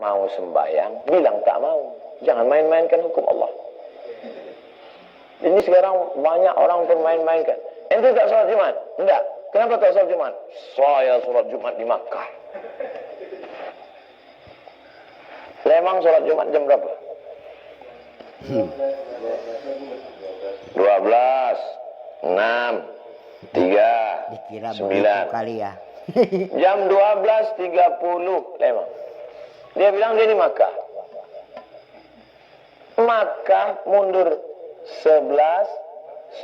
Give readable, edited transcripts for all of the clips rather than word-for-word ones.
mau sembahyang, bilang tak mau. Jangan main-mainkan hukum Allah. Ini sekarang banyak orang bermain-mainkan. Ente tak sholat Jumat? Enggak. Kenapa tak sholat Jumat? Saya sholat Jumat di Makkah. Lemang sholat Jumat jam berapa? 12, 6, 3, 9 kali ya. Jam 12.30 Lemang. Dia bilang dia di Makkah. Makkah mundur 11,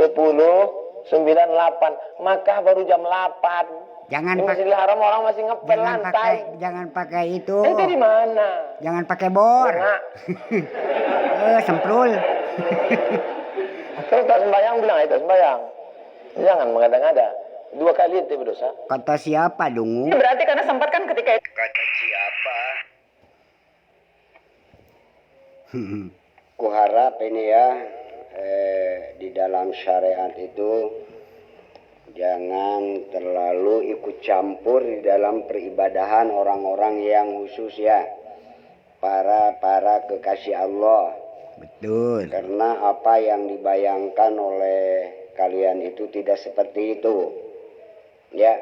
10, 9, 8. Makkah baru jam 8. Jangan di Masjidil Haram orang masih ngepel lantai. Jangan pakai itu. Itu di mana? Jangan pakai bor. Semprul. Kalau tak sembahyang bilang itu sembahyang. Jangan mengada-ngada. 2 kali ente berdosa. Kata siapa dong? Berarti karena sempat kan ketika itu. Kata siapa? Kuharap ini ya di dalam syariat itu jangan terlalu ikut campur di dalam peribadahan orang-orang yang khusus ya. Para kekasih Allah. Betul. Karena apa yang dibayangkan oleh kalian itu tidak seperti itu. Ya,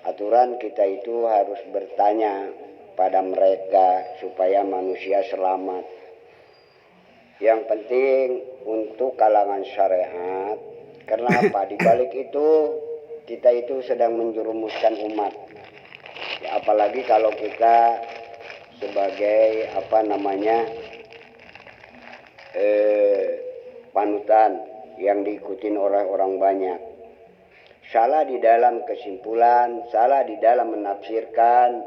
aturan kita itu harus bertanya pada mereka supaya manusia selamat. Yang penting untuk kalangan syariat, karena apa? Di balik itu kita itu sedang menjerumuskan umat. Ya, apalagi kalau kita sebagai panutan yang diikutin oleh orang banyak. Salah di dalam kesimpulan, salah di dalam menafsirkan,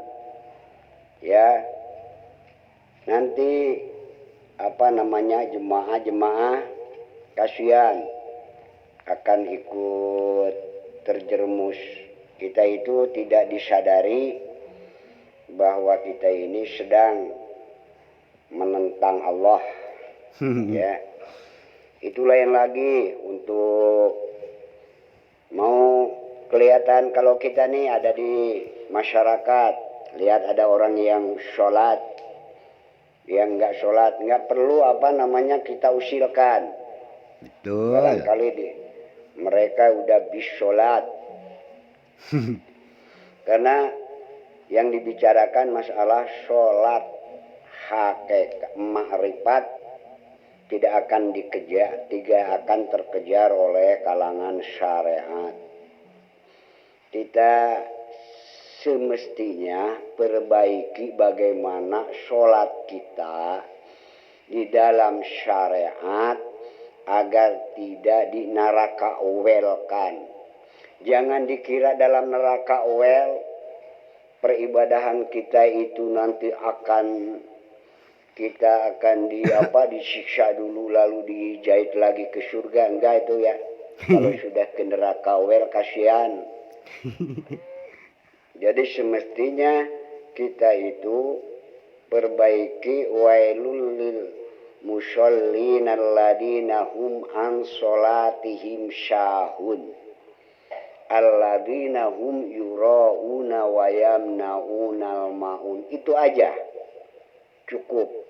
ya. Nanti jemaah kasihan akan ikut terjerumus. Kita itu tidak disadari bahwa kita ini sedang menentang Allah. Ya. Itu lain lagi untuk mau kelihatan kalau kita nih ada di masyarakat, lihat ada orang yang sholat, yang nggak sholat, nggak perlu kita usilkan. Betul. Barangkali mereka udah bis sholat. Karena yang dibicarakan masalah sholat hakikat ma'rifat tidak akan terkejar oleh kalangan syariat. Kita semestinya perbaiki bagaimana sholat kita di dalam syariat agar tidak dinaraka-welkan. Jangan dikira dalam neraka wel peribadahan kita itu nanti kita akan disiksa dulu lalu dijahit lagi ke surga. Enggak itu ya. Kalau sudah ke neraka wel kasihan. Jadi semestinya kita itu perbaiki wailul lil musallin alladzina hum an sholatihim syahun alladzina hum yura'una wa yamna'unal ma'un. Itu aja cukup.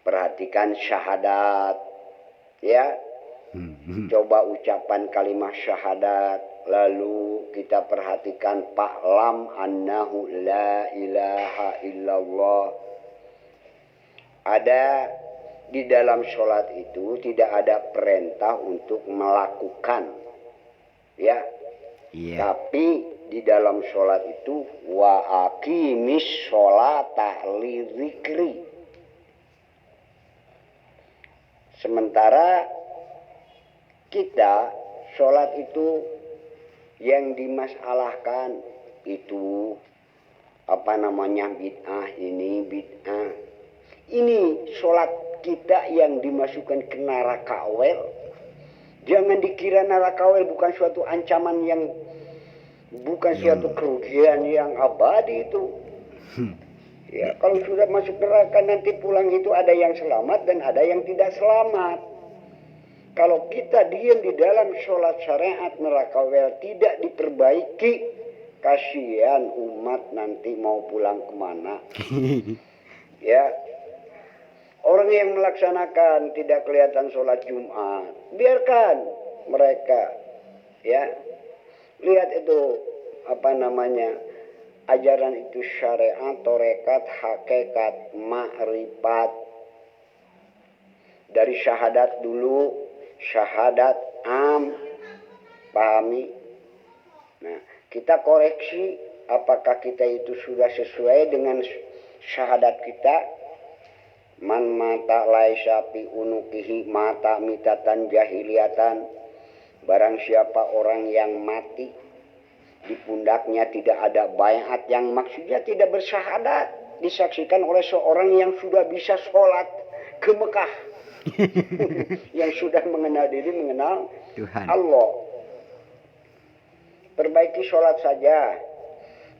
Perhatikan syahadat ya. Coba ucapan kalimat syahadat, lalu kita perhatikan fa'lam annahu la ilaha illallah. Ada di dalam sholat itu tidak ada perintah untuk melakukan ya. Iya. Tapi di dalam sholat itu wa aqimis sholata lidzikri. Sementara kita sholat itu yang dimasalahkan itu bid'ah ini bid'ah. Ini sholat kita yang dimasukkan ke neraka wel. Jangan dikira neraka wel bukan suatu ancaman yang bukan suatu kerugian yang abadi itu. Ya, kalau sudah masuk neraka nanti pulang itu ada yang selamat dan ada yang tidak selamat. Kalau kita diam di dalam sholat syariat neraka wel tidak diperbaiki, kasihan umat nanti mau pulang kemana. Ya, orang yang melaksanakan tidak kelihatan sholat Jumat, biarkan mereka. Ya, lihat itu apa namanya, ajaran itu syariat, torekat, hakikat, ma'rifat. Dari syahadat dulu, syahadat am, pahami. Nah, kita koreksi apakah kita itu sudah sesuai dengan syahadat kita. Man mata laisa fi unukihi mata mitatan jahiliatan. Barang siapa orang yang mati di pundaknya tidak ada bayat, yang maksudnya tidak bersyahadat, disaksikan oleh seorang yang sudah bisa sholat ke Mekah. Yang sudah mengenal diri, mengenal Tuhan. Allah. Perbaiki sholat saja.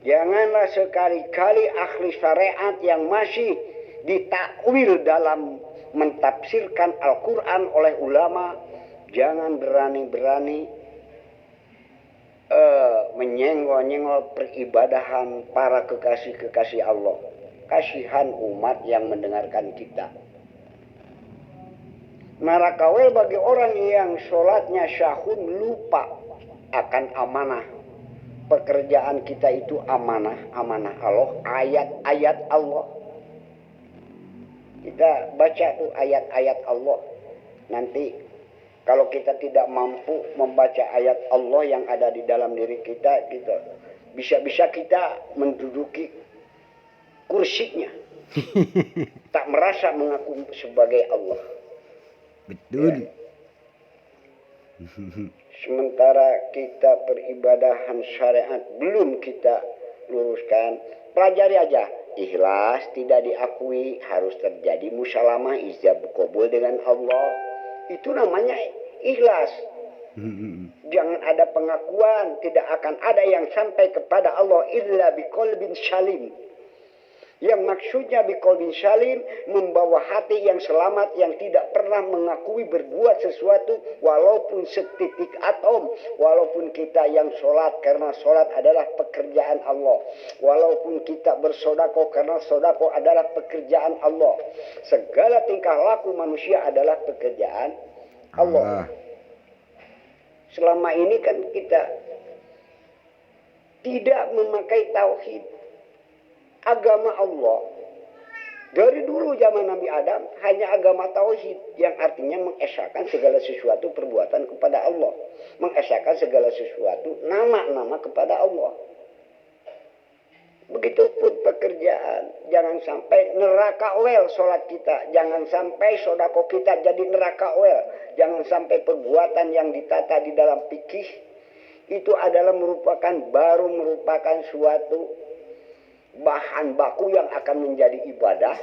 Janganlah sekali-kali ahli syariat yang masih ditakwil dalam mentafsirkan Al-Quran oleh ulama, jangan berani-berani menyenggol-nyenggol peribadahan para kekasih-kekasih Allah. Kasihan umat yang mendengarkan kita. Narakawel bagi orang yang sholatnya syahun, lupa akan amanah. Pekerjaan kita itu amanah, amanah Allah, ayat-ayat Allah. Kita baca tuh ayat-ayat Allah. Nanti kalau kita tidak mampu membaca ayat Allah yang ada di dalam diri kita, bisa-bisa kita menduduki kursinya. Tak merasa mengaku sebagai Allah. Betul. Ya. Sementara kita peribadahan syariat belum kita luruskan, pelajari aja. Ikhlas tidak diakui, harus terjadi musyalamah, ijab qabul dengan Allah. Itu namanya ikhlas. Jangan ada pengakuan, tidak akan ada yang sampai kepada Allah illa biqalbin salim. Yang maksudnya biqalbin salim, membawa hati yang selamat, yang tidak pernah mengakui berbuat sesuatu walaupun setitik atom. Walaupun kita yang sholat karena sholat adalah pekerjaan Allah, walaupun kita bersodako karena sodako adalah pekerjaan Allah. Segala tingkah laku manusia adalah pekerjaan Allah. Selama ini kan kita tidak memakai tauhid agama Allah. Dari dulu zaman Nabi Adam hanya agama tauhid, yang artinya mengesahkan segala sesuatu perbuatan kepada Allah, mengesahkan segala sesuatu nama-nama kepada Allah. Begitupun pekerjaan. Jangan sampai neraka wel sholat kita, jangan sampai sodako kita jadi neraka wel, jangan sampai perbuatan yang ditata di dalam fikih itu adalah merupakan suatu bahan baku yang akan menjadi ibadah.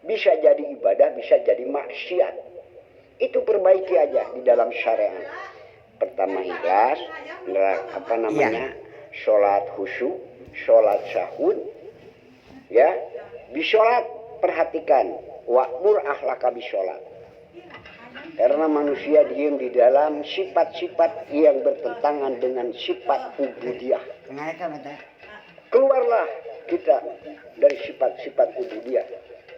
Bisa jadi ibadah, bisa jadi maksiat. Itu perbaiki aja di dalam syariat. Pertama ikhlas, sholat khusyuk, sholat syahud. Ya, bisholat, perhatikan, wa'mur ahlaka bisholat. Karena manusia diam di dalam sifat-sifat yang bertentangan dengan sifat ubudiyah. Keluarlah kita dari sifat-sifat ubudiyah.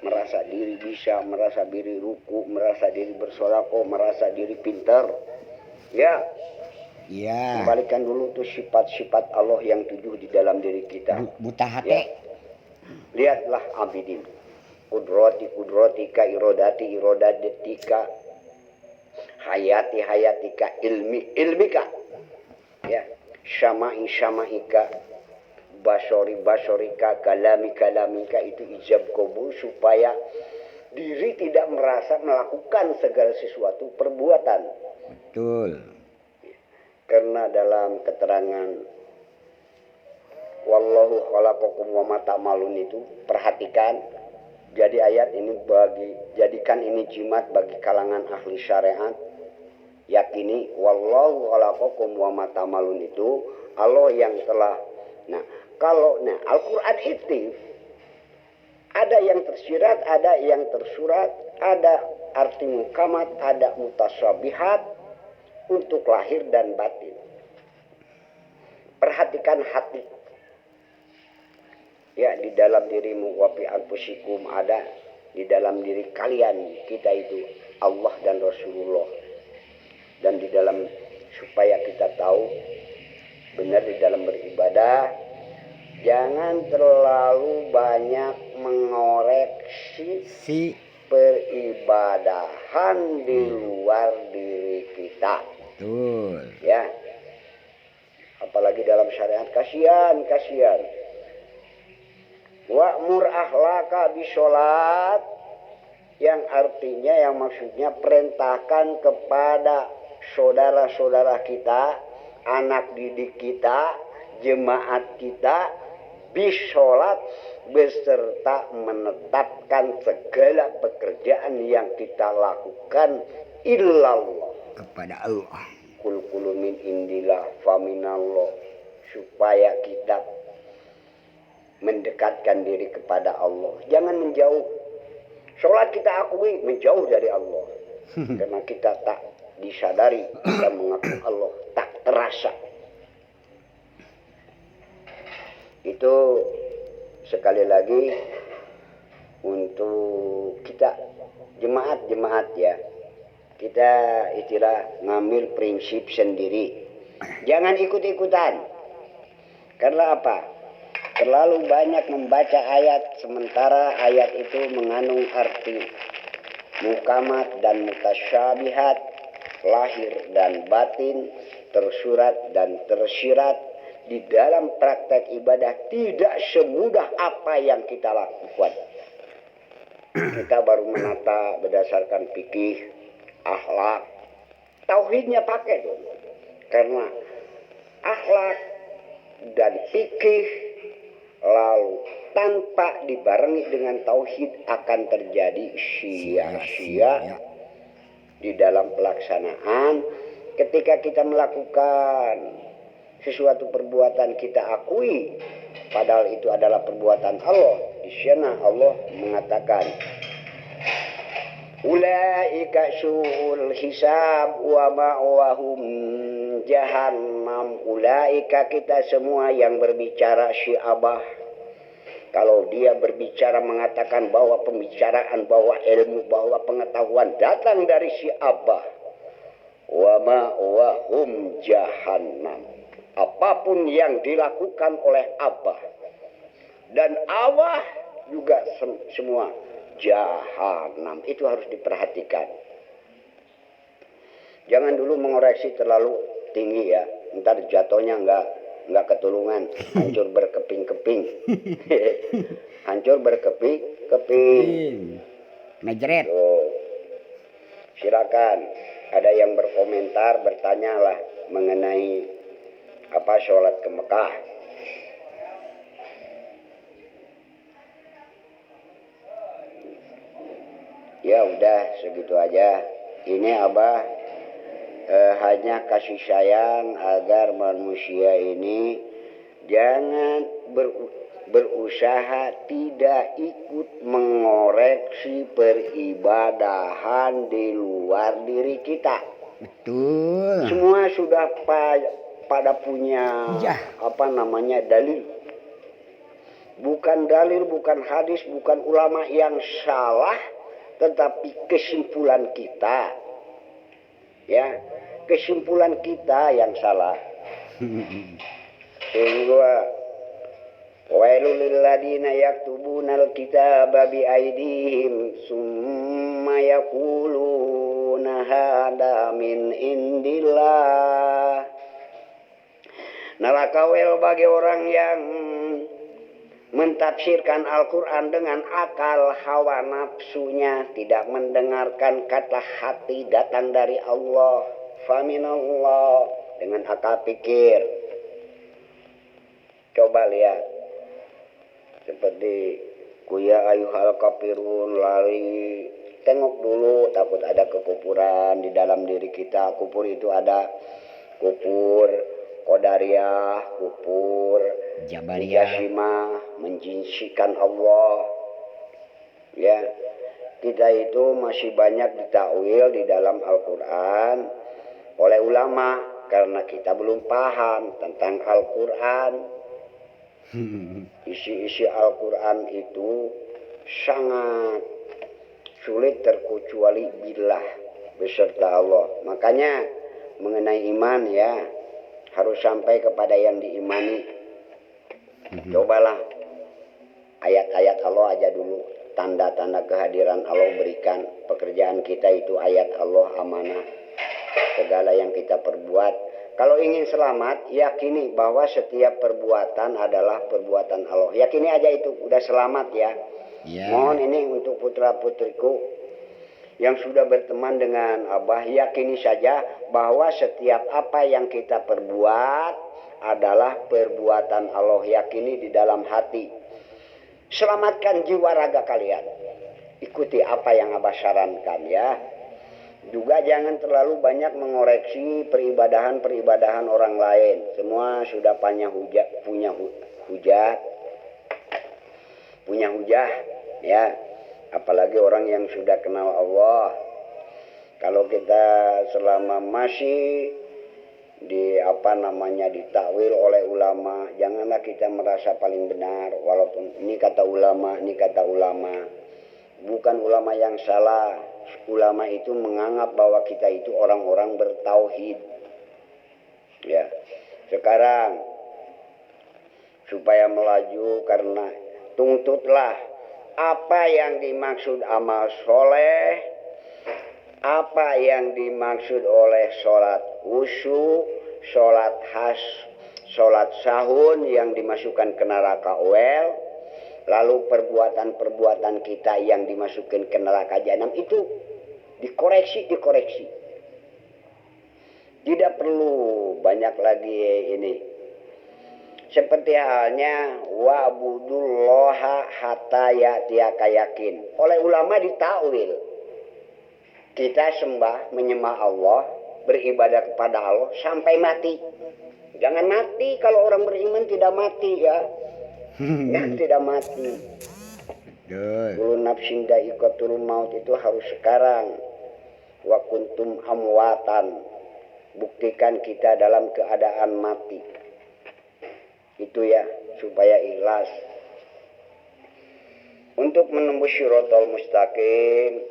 Merasa diri bisa, merasa diri ruku, merasa diri bersolako, merasa diri pintar. Ya. Ya. Kembalikan dulu tuh sifat-sifat Allah yang 7 di dalam diri kita. Buta hati. Ya. Lihatlah abidin. Kudratika, irodatika, hayatika, ilmika. Ya. Syama'ika. Basorika, kalamika, itu ijab qabul, supaya diri tidak merasa melakukan segala sesuatu perbuatan. Betul. Karena dalam keterangan wallahu khalaqakum wa ma ta'malun itu, perhatikan, jadi ayat ini jadikan ini jimat bagi kalangan ahli syariat. Yakini wallahu khalaqakum wa ma ta'malun itu Allah yang telah. Kalau Al-Quran itu ada yang tersirat, ada yang tersurat, ada arti mukamat, ada mutasyabihat untuk lahir dan batin. Perhatikan hati. Ya, di dalam dirimu wa fi anfusikum ada, di dalam diri kalian kita itu Allah dan Rasulullah. Dan di dalam supaya kita tahu benar di dalam beribadah, jangan terlalu banyak mengoreksi Si. peribadahan di luar diri kita. Betul. Ya, apalagi dalam syariat, kasihan. Wa'mur ahlaka bisolat, yang artinya, yang maksudnya perintahkan kepada saudara-saudara kita, anak didik kita, jemaat kita, bisolat, beserta menetapkan segala pekerjaan yang kita lakukan illallah, Kepada Allah. kul min indillah faminallah, supaya kita mendekatkan diri kepada Allah. Jangan menjauh. Sholat kita akui menjauh dari Allah. Karena kita tak disadari, kita mengaku Allah, tak terasa. Itu sekali lagi untuk kita jemaat ya. Kita istilah ngambil prinsip sendiri. Jangan ikut-ikutan. Karena apa? Terlalu banyak membaca ayat, sementara ayat itu mengandung arti mukamat dan mutasyabihat, lahir dan batin, tersurat dan tersirat. Di dalam praktek ibadah tidak semudah apa yang kita lakukan. Kita baru menata berdasarkan fikih, akhlak, tauhidnya pakai dong. Karena akhlak dan fikih lalu tanpa dibarengi dengan tauhid akan terjadi sia-sia di dalam pelaksanaan. Ketika kita melakukan sesuatu perbuatan kita akui, padahal itu adalah perbuatan Allah. Di sana Allah mengatakan, ulaika su'ul hisab wa ma'wahum jahannam. Ulaika, kita semua yang berbicara si Abah, kalau dia berbicara mengatakan bahwa pembicaraan, bahwa ilmu, bahwa pengetahuan datang dari si Abah, wa ma'wahum jahannam. Apapun yang dilakukan oleh Abah dan Awah juga semua jahanam. Itu harus diperhatikan. Jangan dulu mengoreksi terlalu tinggi ya, ntar jatuhnya nggak ketulungan, hancur berkeping-keping. Hancur berkeping-keping. Ngejret. Silakan, ada yang berkomentar, bertanyalah mengenai apa sholat ke Mekah. Ya udah segitu aja. Ini Abah hanya kasih sayang agar manusia ini jangan berusaha tidak ikut mengoreksi peribadahan di luar diri kita. Betul. Semua sudah pada punya dalil. Bukan dalil, bukan hadis, bukan ulama yang salah, tetapi kesimpulan kita. Ya, kesimpulan kita yang salah. Sehingga wailul lil ladina yaktubuna al-kitaba bi aydihim summa yaquluna hada min indillah. Neraka wel bagi orang yang mentafsirkan Al-Quran dengan akal hawa nafsunya, tidak mendengarkan kata hati datang dari Allah, faminallah, dengan akal pikir. Coba lihat seperti kuya ayuhal kafirun, lari tengok dulu, takut ada kekufuran di dalam diri kita. Kufur itu ada kufur Qadariyah, kufur Jabariyah, menjinsyikan Allah. Ya, kita itu masih banyak ditakwil di dalam Al-Quran oleh ulama karena kita belum paham tentang Al-Quran. Isi-isi Al-Quran itu sangat sulit terkecuali billah beserta Allah. Makanya mengenai iman ya harus sampai kepada yang diimani. Cobalah ayat-ayat Allah aja dulu, tanda-tanda kehadiran Allah berikan. Pekerjaan kita itu ayat Allah, amanah, segala yang kita perbuat. Kalau ingin selamat, yakini bahwa setiap perbuatan adalah perbuatan Allah. Yakini aja itu, udah selamat ya. Mohon ini untuk putra-putriku yang sudah berteman dengan Abah, yakini saja bahwa setiap apa yang kita perbuat adalah perbuatan Allah. Yakini di dalam hati. Selamatkan jiwa raga kalian. Ikuti apa yang Abah sarankan ya. Juga jangan terlalu banyak mengoreksi peribadahan orang lain. Semua sudah punya hujah ya. Apalagi orang yang sudah kenal Allah. Kalau kita selama masih ditakwil oleh ulama, janganlah kita merasa paling benar. Walaupun ini kata ulama. Bukan ulama yang salah. Ulama itu menganggap bahwa kita itu orang-orang bertauhid. Ya. Sekarang supaya melaju, karena tuntutlah apa yang dimaksud amal soleh, apa yang dimaksud oleh sholat khusyuk, sholat khas, sholat sahun yang dimasukkan ke neraka wel, lalu perbuatan-perbuatan kita yang dimasukkan ke neraka jahanam itu dikoreksi. Tidak perlu banyak lagi ini. Seperti halnya wa'budullaha hatta ya'tiyaka yakin. Oleh ulama ditakwil. Kita menyembah Allah, beribadah kepada Allah sampai mati. Jangan mati, kalau orang beriman tidak mati ya. Tidak mati. Kullu nafsin dha'iqatul maut itu harus sekarang. Wa kuntum amwatan. Buktikan kita dalam keadaan mati. Itu ya, supaya ikhlas. Untuk menembus syiratal mustaqim,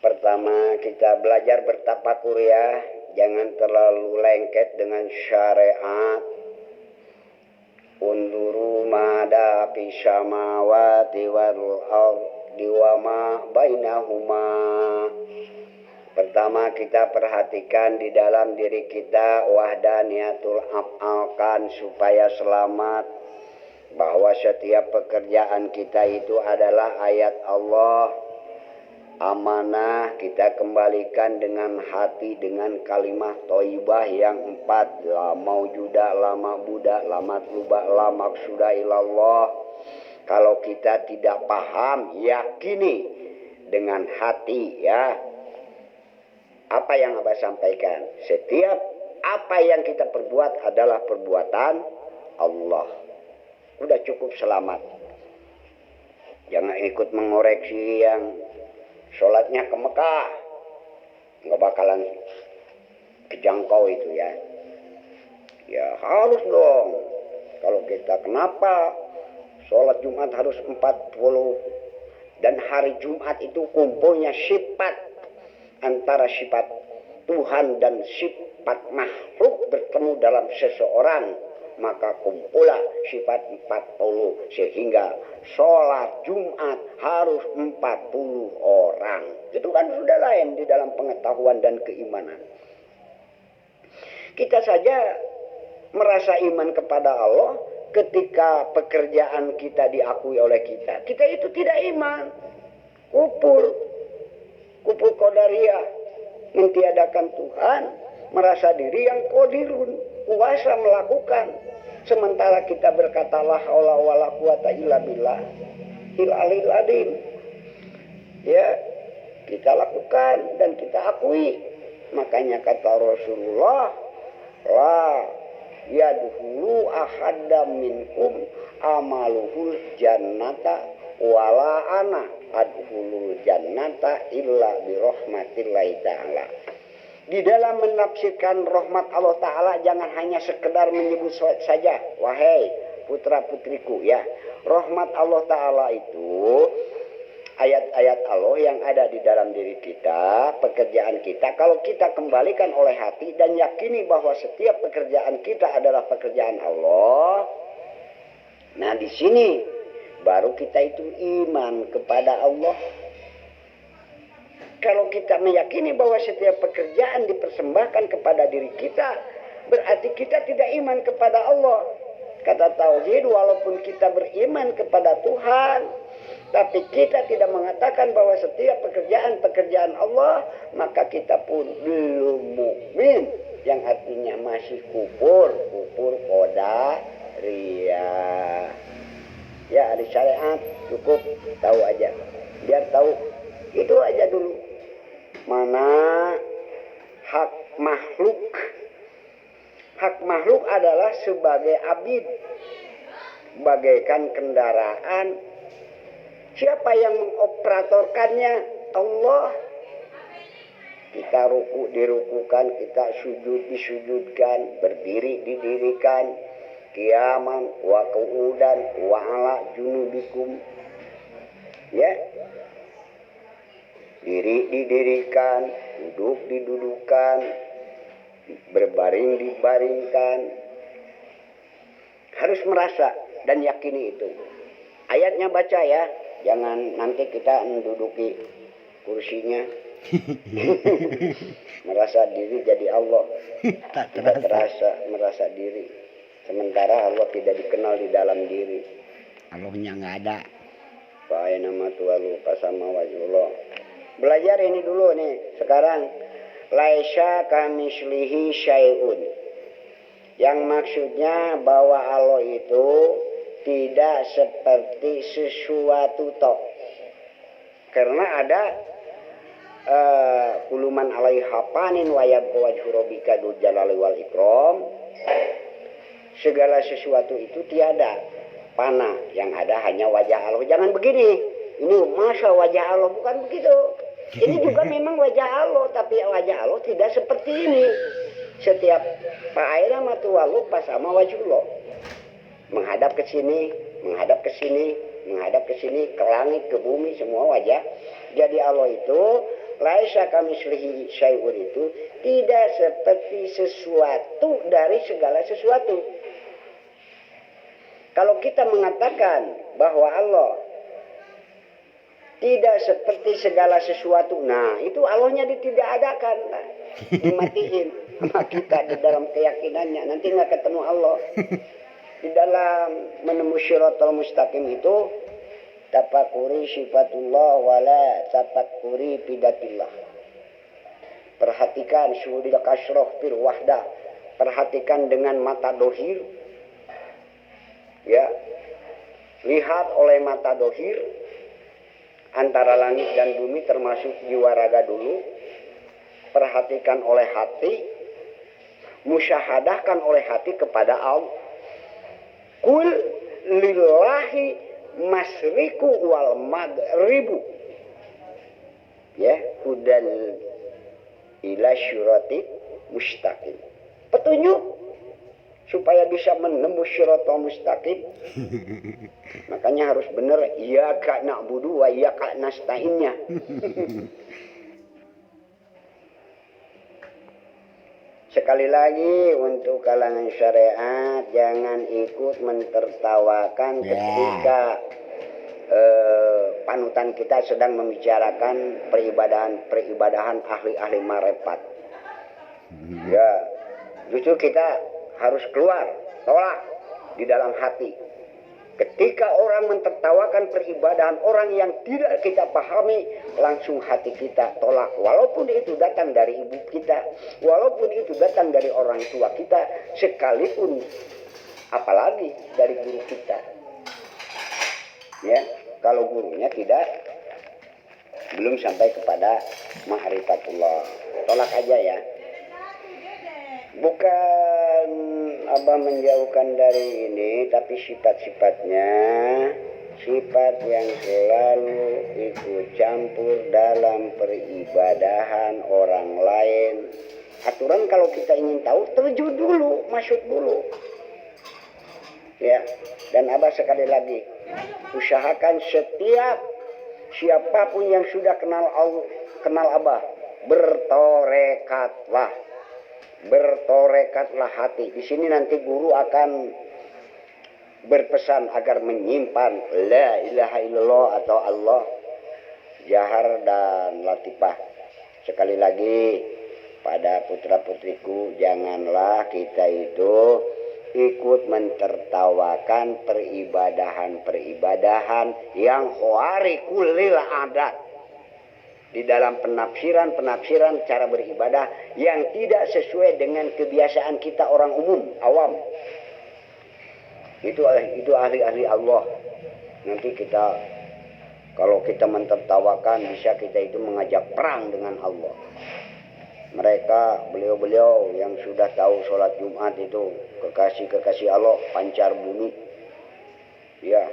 pertama kita belajar bertafakur ya. Jangan terlalu lengket dengan syariat. Unduru mada fi samawati wal ardi wa ma bainahuma. Pertama kita perhatikan di dalam diri kita wahdaniyatul af'alkan supaya selamat. Bahwa setiap pekerjaan kita itu adalah ayat Allah. Amanah kita kembalikan dengan hati, dengan kalimat thayyibah yang 4. La maujuda, la ma'buda, la matluba, la maqsuda ilallah. Kalau kita tidak paham, yakini dengan hati ya. Apa yang Abah sampaikan, setiap apa yang kita perbuat adalah perbuatan Allah. Udah cukup selamat. Jangan ikut mengoreksi yang sholatnya ke Mekah. Nggak bakalan kejangkau itu ya. Ya harus dong. Kalau kita kenapa sholat Jumat harus 40. Dan hari Jumat itu kumpulnya sifat. Antara sifat Tuhan dan sifat makhluk bertemu dalam seseorang, maka kumpulah sifat 40 sehingga sholat Jumat harus 40 orang. Itu kan sudah lain di dalam pengetahuan dan keimanan. Kita saja merasa iman kepada Allah ketika pekerjaan kita diakui oleh kita. Kita itu tidak iman. Kufur qadariyah, mentiadakan Tuhan, merasa diri yang qadirun, kuasa melakukan. Sementara kita berkata la haula wala quwata illa billah, il-alil adim. Ya, kita lakukan dan kita akui. Makanya kata Rasulullah, la yadkhulu ahadam minkum amaluhul jannata wala ana adkhulul jannata illa birahmatillahi ta'ala. Di dalam menafsirkan rahmat Allah Ta'ala jangan hanya sekedar menyebut saja, wahai putra-putriku ya. Rahmat Allah Ta'ala itu ayat-ayat Allah yang ada di dalam diri kita, pekerjaan kita, kalau kita kembalikan oleh hati dan yakini bahwa setiap pekerjaan kita adalah pekerjaan Allah, nah di sini baru kita itu iman kepada Allah. Kalau kita meyakini bahwa setiap pekerjaan dipersembahkan kepada diri kita, berarti kita tidak iman kepada Allah. Kata tauhid, walaupun kita beriman kepada Tuhan, tapi kita tidak mengatakan bahwa setiap pekerjaan Allah, maka kita pun belum mukmin, yang artinya masih kufur qadariyah. Ya, ada syariat cukup tahu aja, biar tahu itu aja dulu. Mana hak makhluk? Hak makhluk adalah sebagai abid, bagaikan kendaraan. Siapa yang mengoperatorkannya? Allah. Kita ruku dirukukan, kita sujud disujudkan, berdiri didirikan, qiyaman wa qu'udan wa ala junubikum. Ya. Diri didirikan, duduk didudukan, berbaring dibaringkan. Harus merasa dan yakini itu. Ayatnya baca ya. Jangan nanti kita menduduki kursinya merasa diri jadi Allah. Tidak terasa merasa diri. Sementara Allah tidak dikenal di dalam diri. Allahnya nggak ada. Fa'ay nama tuwalu kasama wajullah. Belajar ini dulu nih. Sekarang laisya kamislihi syai'un. Yang maksudnya bahwa Allah itu tidak seperti sesuatu toh. Karena ada kuluman alaiha panin wa yabqa wajhu rabbika dzul jalali wal ikram. Segala sesuatu itu tiada pana, yang ada hanya wajah Allah. Jangan begini. Ini masa wajah Allah, bukan begitu. Ini juga memang wajah Allah, tapi wajah Allah tidak seperti ini. Setiap fa'aila matuwalu pasama wajhullah. Menghadap ke sini, menghadap ke sini, menghadap ke sini, ke langit, ke bumi, semua wajah. Jadi Allah itu, laisa kamislihi syai'un itu tidak seperti sesuatu dari segala sesuatu. Kalau kita mengatakan bahwa Allah tidak seperti segala sesuatu, nah itu Allahnya tidak adakan, dimatiin sama kita di dalam keyakinannya. Nanti nggak ketemu Allah. Di dalam menembus syiratal mustaqim itu tafakuri sifatullah wala tafakuri bidatillah. Perhatikan syuhudil kasroh fil wahdah. Perhatikan dengan mata dohir. Ya. Lihat oleh mata dohir antara langit dan bumi termasuk jiwa raga dulu. Perhatikan oleh hati. Musyahadahkan oleh hati kepada Allah. Kul lillahi masriku wal maghribu. Ya, hudan ila syirati mustaqim. Petunjuk supaya bisa menembus syiratal mustaqim. Makanya harus benar iyyaka na'budu wa iyyaka nasta'innya. Sekali lagi untuk kalangan syariat jangan ikut mentertawakan ketika panutan kita sedang membicarakan peribadahan ahli-ahli marifat. Ya, justru kita harus keluar, tolak di dalam hati. Ketika orang mentertawakan peribadahan orang yang tidak kita pahami, langsung hati kita tolak. Walaupun itu datang dari ibu kita, walaupun itu datang dari orang tua kita, sekalipun apalagi dari guru kita. Ya, kalau gurunya belum sampai kepada ma'rifatullah. Tolak aja ya. Bukan Abah menjauhkan dari ini, tapi sifat-sifatnya, sifat yang selalu ikut campur dalam peribadahan orang lain. Aturan kalau kita ingin tahu, terjun dulu, masuk dulu. Ya, Dan Abah sekali lagi, usahakan setiap siapapun yang sudah kenal Abah, bertorekatlah. Bertorekatlah hati. Di sini nanti guru akan berpesan agar menyimpan la ilaha illallah atau Allah jahar dan latifah. Sekali lagi pada putra-putriku, janganlah kita itu ikut mentertawakan peribadahan yang khawarikul adat. Di dalam penafsiran cara beribadah yang tidak sesuai dengan kebiasaan kita orang umum, awam. Itu ahli-ahli Allah. Nanti kita, kalau kita mentertawakan, bisa kita itu mengajak perang dengan Allah. Mereka, beliau-beliau yang sudah tahu sholat Jumat itu, kekasih-kekasih Allah, pancar bumi. Ya,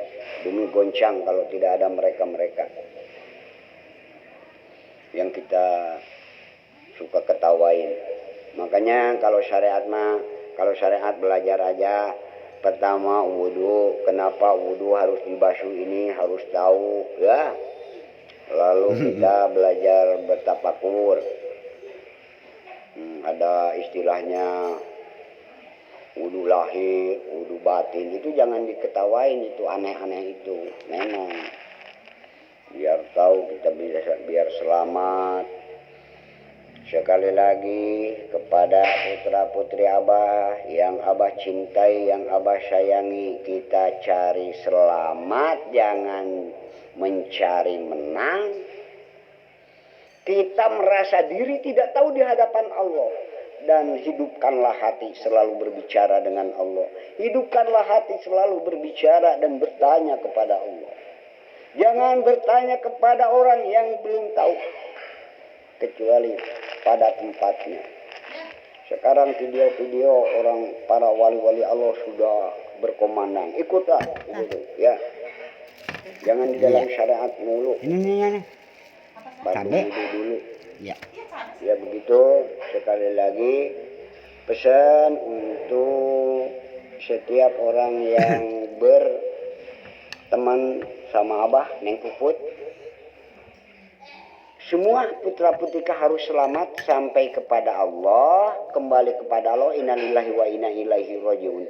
bumi goncang kalau tidak ada mereka-mereka. Yang kita suka ketawain. Makanya kalau syariat belajar aja, pertama wudu, kenapa wudu harus dibasuh ini, harus tahu ya. Lalu kita belajar bertafakur. Ada istilahnya wudu lahir, wudu batin, itu jangan diketawain, itu aneh-aneh itu. Memang biar tahu kita biar selamat. Sekali lagi kepada putra-putri Abah yang Abah cintai, yang Abah sayangi, kita cari selamat, jangan mencari menang. Kita merasa diri tidak tahu di hadapan Allah. Dan hidupkanlah hati selalu berbicara dengan Allah. Hidupkanlah hati selalu berbicara dan bertanya kepada Allah. Jangan bertanya kepada orang yang belum tahu, kecuali pada tempatnya. Sekarang video-video orang para wali-wali Allah sudah berkomandang. Ikutlah, ya. Jangan di dalam syariat mulu. Ini. Bantu dulu. Ya. Ya begitu. Sekali lagi pesan untuk setiap orang yang berteman sama Abah, Neng Puput. Semua putra-putrika harus selamat sampai kepada Allah, kembali kepada Allah, innalillahi wa inna ilaihi rajiun.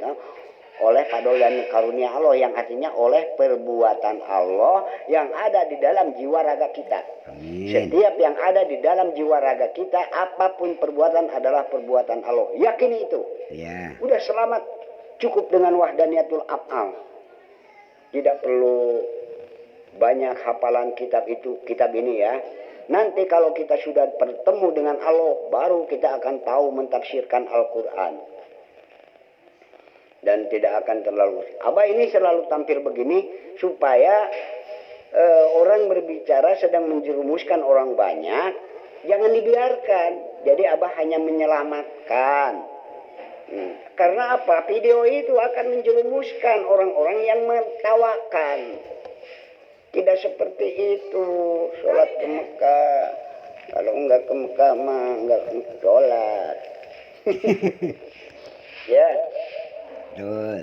Oleh fadl dan karunia Allah, yang artinya oleh perbuatan Allah yang ada di dalam jiwa raga kita. Amin. Setiap yang ada di dalam jiwa raga kita, apapun perbuatan adalah perbuatan Allah. Yakini itu. Ya. Udah selamat, cukup dengan wahdaniyatul af'al. Tidak perlu banyak hafalan kitab ini ya. Nanti kalau kita sudah bertemu dengan Allah, baru kita akan tahu mentafsirkan Al-Quran. Dan tidak akan terlalu. Abah ini selalu tampil begini supaya orang berbicara sedang menjerumuskan orang banyak, jangan dibiarkan. Jadi Abah hanya menyelamatkan. Karena apa? Video itu akan menjerumuskan orang-orang yang menertawakan. Tidak seperti itu. Sholat ke Mekah. Kalau enggak ke Mekah mah enggak sholat. Ya. Betul.